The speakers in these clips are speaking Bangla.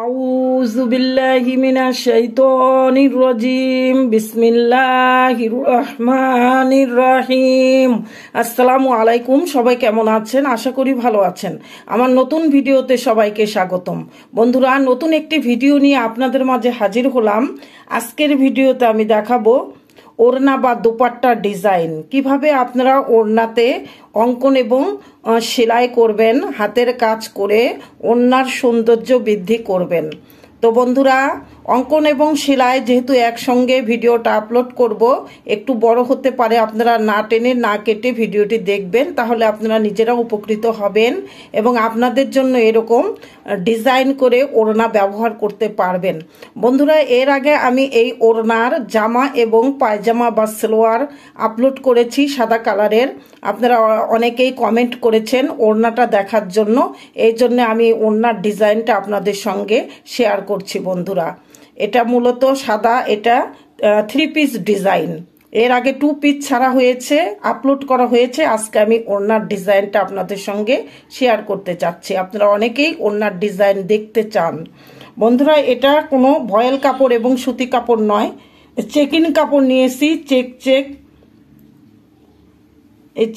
আউযু বিল্লাহি মিনাশ শাইতানির রাজিম বিসমিল্লাহির রহমানির রহিম। আসসালামু আলাইকুম। সবাই কেমন আছেন? আশা করি ভালো আছেন। আমার নতুন ভিডিওতে সবাইকে স্বাগতম। বন্ধুরা, নতুন একটি ভিডিও নিয়ে আপনাদের মাঝে হাজির হলাম। আজকের ভিডিওতে আমি দেখাবো ওড়না বা দোপাট্টার ডিজাইন, কিভাবে আপনারা ওড়নাতে অঙ্কন এবং সেলাই করবেন, হাতের কাজ করে ওড়নার সৌন্দর্য বৃদ্ধি করবেন। তো বন্ধুরা, অঙ্কন এবং সেলাই যেহেতু একসঙ্গে ভিডিওটা আপলোড করব, একটু বড় হতে পারে, আপনারা না টেনে না কেটে ভিডিওটি দেখবেন, তাহলে আপনারা নিজেরা উপকৃত হবেন এবং আপনাদের জন্য এরকম ডিজাইন করে ওড়না ব্যবহার করতে পারবেন। বন্ধুরা, এর আগে আমি এই ওড়নার জামা এবং পায়জামা বা সালোয়ার আপলোড করেছি সাদা কালারের। আপনারা অনেকেই কমেন্ট করেছেন ওড়নাটা দেখার জন্য, এই জন্য আমি ওড়নার ডিজাইনটা আপনাদের সঙ্গে শেয়ার করছি। বন্ধুরা, এটা মূলত সাদা, এটা 3 পিস ডিজাইন। এর আগে 2 পিস ছাড়া হয়েছে, আপলোড করা হয়েছে। আজকে আমি ওড়নার ডিজাইনটা আপনাদের সঙ্গে শেয়ার করতে চাচ্ছি। আপনারা অনেকেই ওড়নার ডিজাইন দেখতে চান। বন্ধুরা, এটা কোনো ভয়েল কাপড় এবং সুতি কাপড় নয়, চেকিন কাপড় নিয়েছি। এই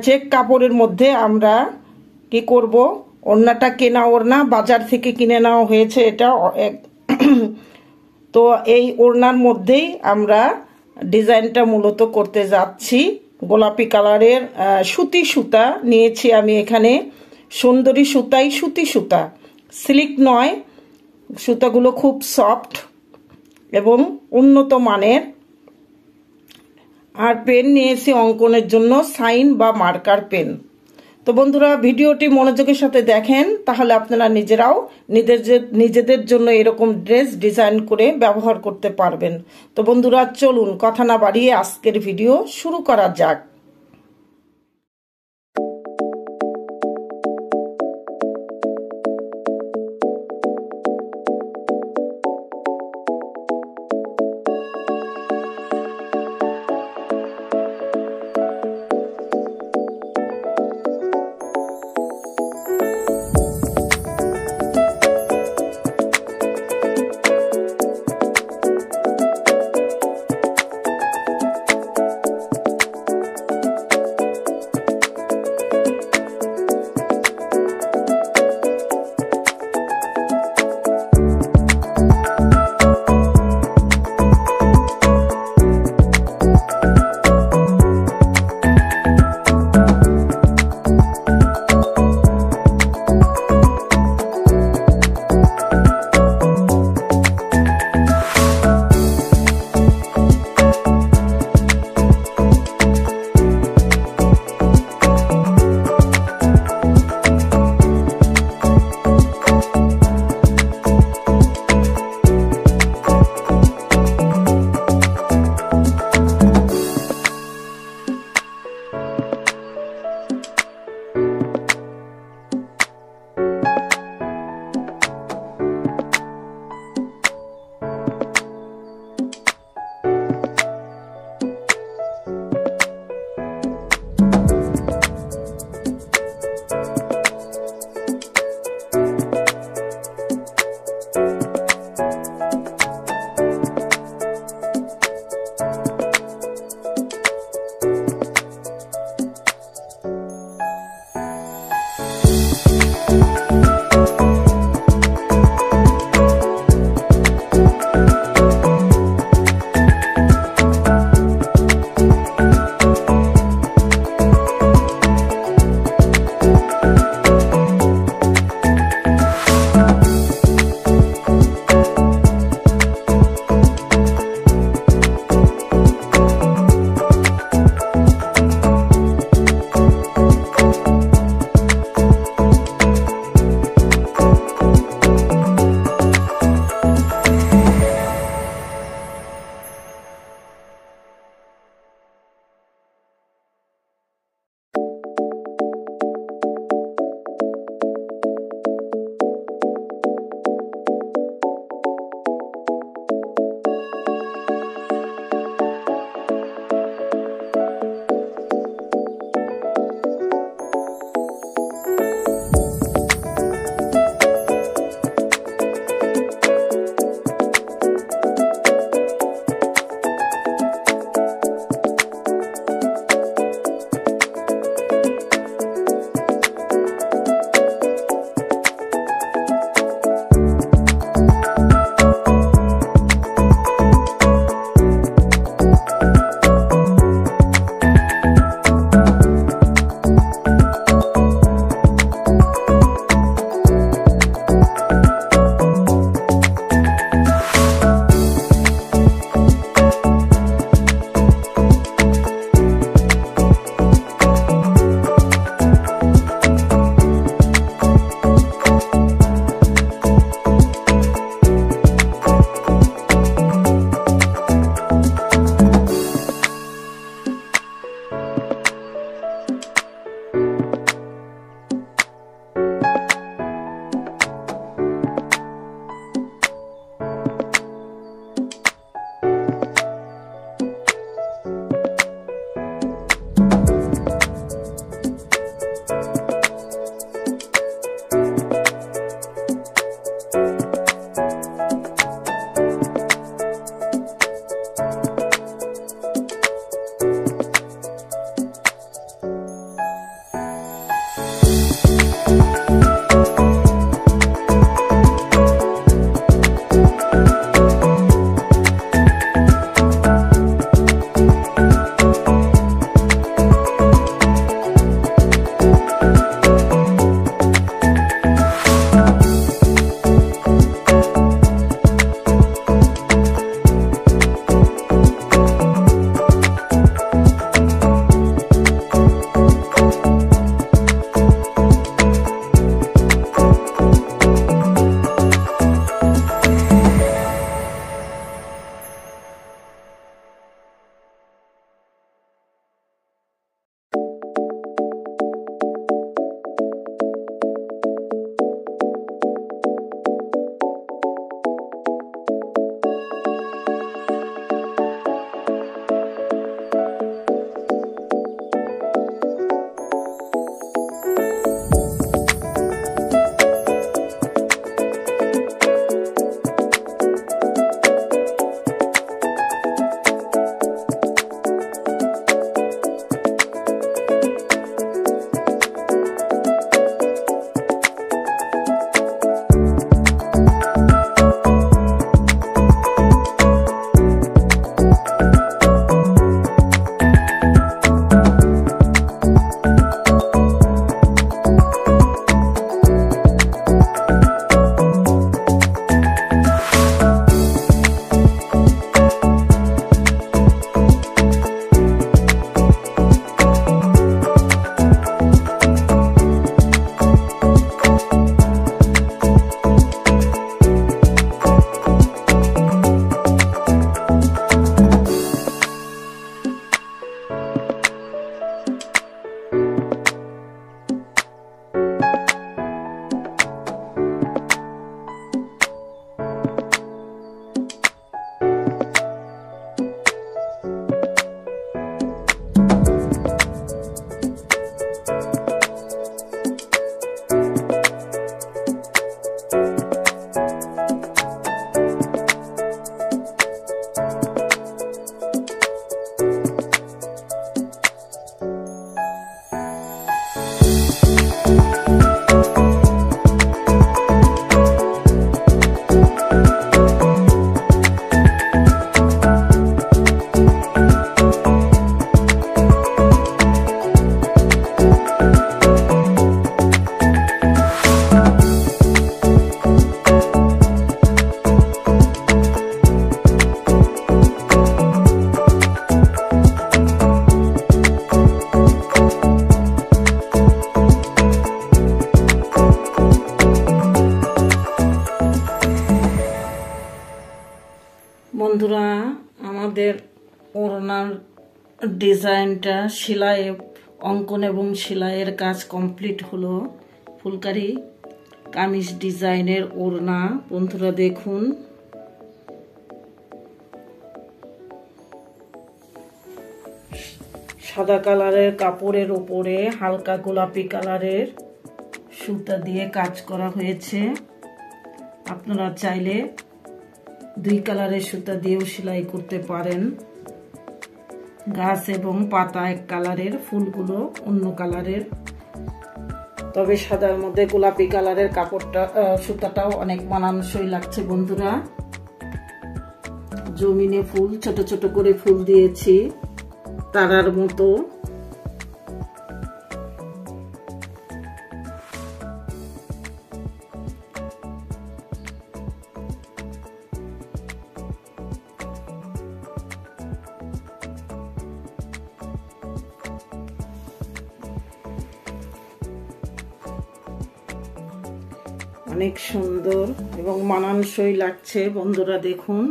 চেক কাপড়ের মধ্যে আমরা কি করব, ওড়নাটা কেনা ওড়না, বাজার থেকে কিনে নেওয়া হয়েছে এটা। তো এই ওড়নার মধ্যেই আমরা ডিজাইনটা মূলত করতে যাচ্ছি। গোলাপি কালারের সুতি সুতা নিয়েছি আমি এখানে, সুন্দরী সুতাই, সুতি সুতা, সিল্ক নয়। সুতাগুলো খুব সফট এবং উন্নত মানের। আর পেন নিয়েছি অঙ্কনের জন্য, সাইন বা মার্কার পেন। তো বন্ধুরা, ভিডিওটি মনোযোগের সাথে দেখেন, তাহলে আপনারা নিজেরাও নিজেদের জন্য এরকম ড্রেস ডিজাইন করে ব্যবহার করতে পারবেন। তো বন্ধুরা, চলুন কথা না বাড়িয়ে আজকের ভিডিও শুরু করা যাক। বন্ধুরা আমাদের ওড়নার ডিজাইনটা সেলাই অঙ্কন এবং সেলাইয়ের কাজ কমপ্লিট হলো। ফুলকারি কামিজ ডিজাইনের ওড়না বন্ধুরা দেখুন। সাদা কালারের কাপড়ের উপরে হালকা গোলাপি কালারের সুতা দিয়ে কাজ করা হয়েছে। আপনারা চাইলে দুই কালারের সুতা দিয়েও সেলাই করতে পারেন। গাছ এবং পাতা এক কালারের, ফুলগুলো অন্য কালারের, তবে সাদার মধ্যে গোলাপি কালারের কাপড়টা সুতাটাও অনেক মানানসই লাগছে বন্ধুরা। জমিনে ফুল ছোট ছোট করে ফুল দিয়েছি তারার মতো। অনেক সুন্দর এবং মানানসই লাগছে বন্ধুরা দেখুন।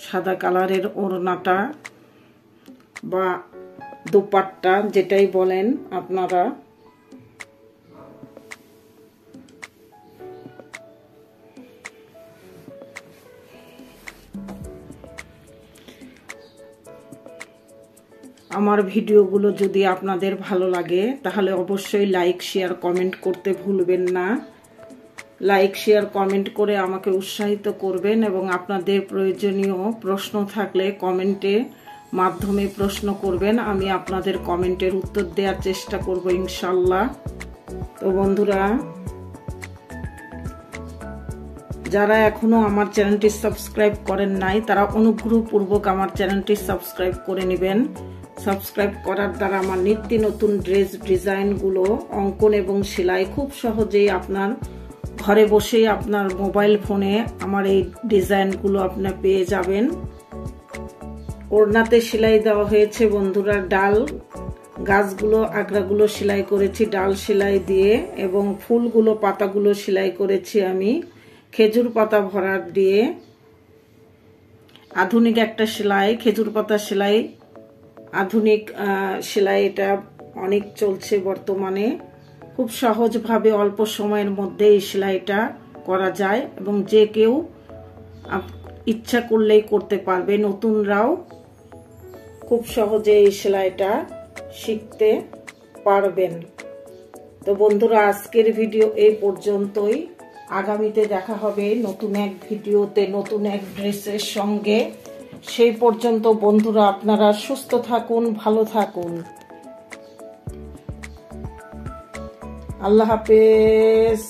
সাদা কালারের ওড়নাটা বা দোপাট্টা যেটাই বলেন আপনারা। আমার ভিডিওগুলো যদি আপনাদের ভালো লাগে তাহলে অবশ্যই লাইক শেয়ার কমেন্ট করতে ভুলবেন না। লাইক শেয়ার কমেন্ট করে আমাকে উৎসাহিত করবেন এবং আপনাদের প্রয়োজনীয় প্রশ্ন থাকলে কমেন্টে মাধ্যমে প্রশ্ন করবেন। আমি আপনাদের কমেন্টের উত্তর দেওয়ার চেষ্টা করব ইনশাআল্লাহ। তো বন্ধুরা, যারা এখনো আমার চ্যানেলটি সাবস্ক্রাইব করেন নাই তারা অনুগ্রহপূর্বক আমার চ্যানেলটি সাবস্ক্রাইব করে নেবেন। সাবস্ক্রাইব করার দ্বারা আমার নিত্য নতুন ড্রেস ডিজাইনগুলো অঙ্কন এবং সেলাই খুব সহজেই আপনার ঘরে বসেই আপনার মোবাইল ফোনে আমার এই ডিজাইনগুলো আপনি পেয়ে যাবেন। ওড়নাতে সেলাই দেওয়া হয়েছে বন্ধুরা, ডাল গাছগুলো আগড়াগুলো সেলাই করেছি ডাল সেলাই দিয়ে, এবং ফুলগুলো পাতাগুলো সেলাই করেছি আমি খেজুর পাতা ভরাট দিয়ে। আধুনিক একটা সেলাই, খেজুর পাতা সেলাই, আধুনিক সেলাই, এটা অনেক চলছে বর্তমানে। খুব সহজভাবে অল্প সময়ের মধ্যে এই সেলাইটা করা যায় এবং যে কেউ ইচ্ছা করলেই করতে পারবে। নতুনরাও খুব সহজে এই সেলাইটা শিখতে পারবেন। তো বন্ধুরা, আজকের ভিডিও এই পর্যন্তই। আগামীতে দেখা হবে নতুন এক ভিডিওতে নতুন এক ড্রেসের সঙ্গে। সেই পর্যন্ত বন্ধুরা আপনারা সুস্থ থাকুন, ভালো থাকুন। আল্লাহ হাফেজ।